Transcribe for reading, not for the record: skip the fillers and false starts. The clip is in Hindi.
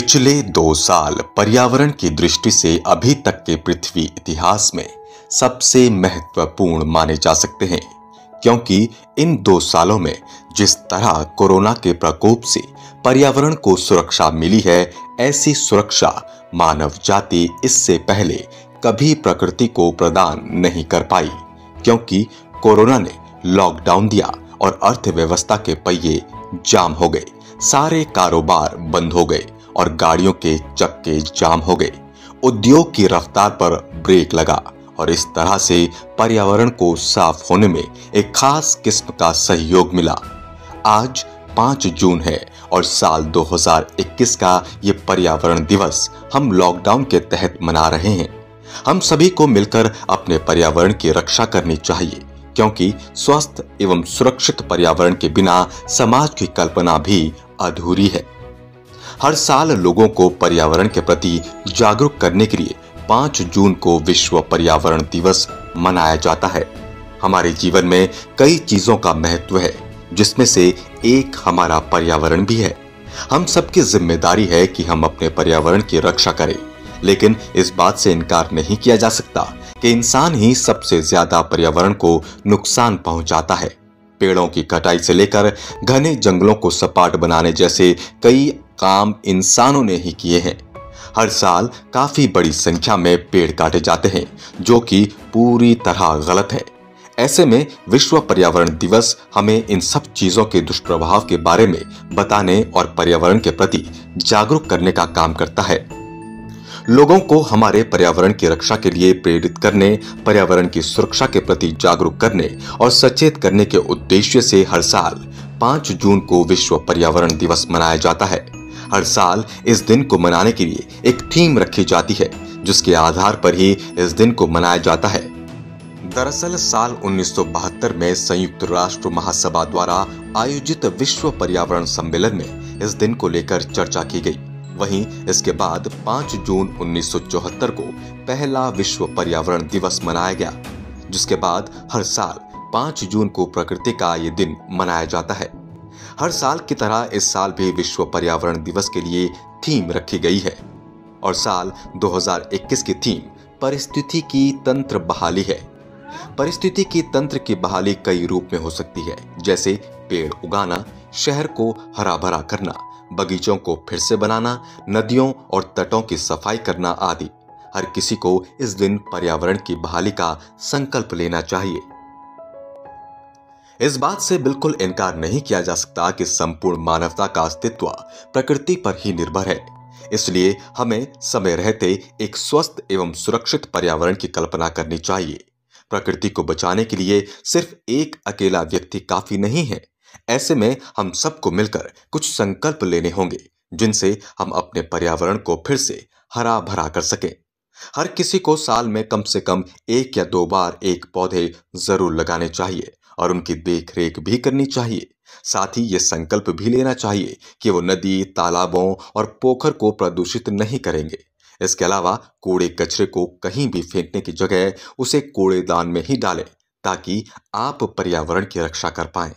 पिछले 2 साल पर्यावरण की दृष्टि से अभी तक के पृथ्वी इतिहास में सबसे महत्वपूर्ण माने जा सकते हैं, क्योंकि इन 2 सालों में जिस तरह कोरोना के प्रकोप से पर्यावरण को सुरक्षा मिली है, ऐसी सुरक्षा मानव जाति इससे पहले कभी प्रकृति को प्रदान नहीं कर पाई, क्योंकि कोरोना ने लॉकडाउन दिया और अर्थव्यवस्था के पहिए जाम हो गए, सारे कारोबार बंद हो गए और गाड़ियों के चक्के जाम हो गए। उद्योग की रफ्तार पर ब्रेक लगा और इस तरह से पर्यावरण को साफ होने में एक खास किस्म का सहयोग मिला। आज 5 जून है और साल 2021 का ये पर्यावरण दिवस हम लॉकडाउन के तहत मना रहे हैं। हम सभी को मिलकर अपने पर्यावरण की रक्षा करनी चाहिए, क्योंकि स्वस्थ एवं सुरक्षित पर्यावरण के बिना समाज की कल्पना भी अधूरी है। हर साल लोगों को पर्यावरण के प्रति जागरूक करने के लिए 5 जून को विश्व पर्यावरण दिवस मनाया जाता है। हमारे जीवन में कई चीजों का महत्व है, जिसमें से एक हमारा पर्यावरण भी है। हम सबकी जिम्मेदारी है कि हम अपने पर्यावरण की रक्षा करें, लेकिन इस बात से इनकार नहीं किया जा सकता कि इंसान ही सबसे ज्यादा पर्यावरण को नुकसान पहुंचाता है। पेड़ों की कटाई से लेकर घने जंगलों को सपाट बनाने जैसे कई काम इंसानों ने ही किए हैं। हर साल काफी बड़ी संख्या में पेड़ काटे जाते हैं, जो कि पूरी तरह गलत है। ऐसे में विश्व पर्यावरण दिवस हमें इन सब चीजों के दुष्प्रभाव के बारे में बताने और पर्यावरण के प्रति जागरूक करने का काम करता है। लोगों को हमारे पर्यावरण की रक्षा के लिए प्रेरित करने, पर्यावरण की सुरक्षा के प्रति जागरूक करने और सचेत करने के उद्देश्य से हर साल 5 जून को विश्व पर्यावरण दिवस मनाया जाता है। हर साल इस दिन को मनाने के लिए एक थीम रखी जाती है, जिसके आधार पर ही इस दिन को मनाया जाता है। दरअसल साल 1972 में संयुक्त राष्ट्र महासभा द्वारा आयोजित विश्व पर्यावरण सम्मेलन में इस दिन को लेकर चर्चा की गई। वहीं इसके बाद 5 जून 1974 को पहला विश्व पर्यावरण दिवस मनाया गया, जिसके बाद हर साल 5 जून को प्रकृति का ये दिन मनाया जाता है। हर साल की तरह इस साल भी विश्व पर्यावरण दिवस के लिए थीम रखी गई है और साल 2021 की थीम परिस्थिति की तंत्र बहाली है। परिस्थिति की तंत्र की बहाली कई रूप में हो सकती है, जैसे पेड़ उगाना, शहर को हरा भरा करना, बगीचों को फिर से बनाना, नदियों और तटों की सफाई करना आदि। हर किसी को इस दिन पर्यावरण की बहाली का संकल्प लेना चाहिए। इस बात से बिल्कुल इनकार नहीं किया जा सकता कि संपूर्ण मानवता का अस्तित्व प्रकृति पर ही निर्भर है। इसलिए हमें समय रहते एक स्वस्थ एवं सुरक्षित पर्यावरण की कल्पना करनी चाहिए। प्रकृति को बचाने के लिए सिर्फ एक अकेला व्यक्ति काफी नहीं है। ऐसे में हम सबको मिलकर कुछ संकल्प लेने होंगे, जिनसे हम अपने पर्यावरण को फिर से हरा भरा कर सकें। हर किसी को साल में कम से कम 1 या 2 बार एक पौधे जरूर लगाने चाहिए और उनकी देख रेख भी करनी चाहिए। साथ ही ये संकल्प भी लेना चाहिए कि वो नदी, तालाबों और पोखर को प्रदूषित नहीं करेंगे। इसके अलावा कूड़े कचरे को कहीं भी फेंकने की जगह उसे कूड़ेदान में ही डालें, ताकि आप पर्यावरण की रक्षा कर पाएं।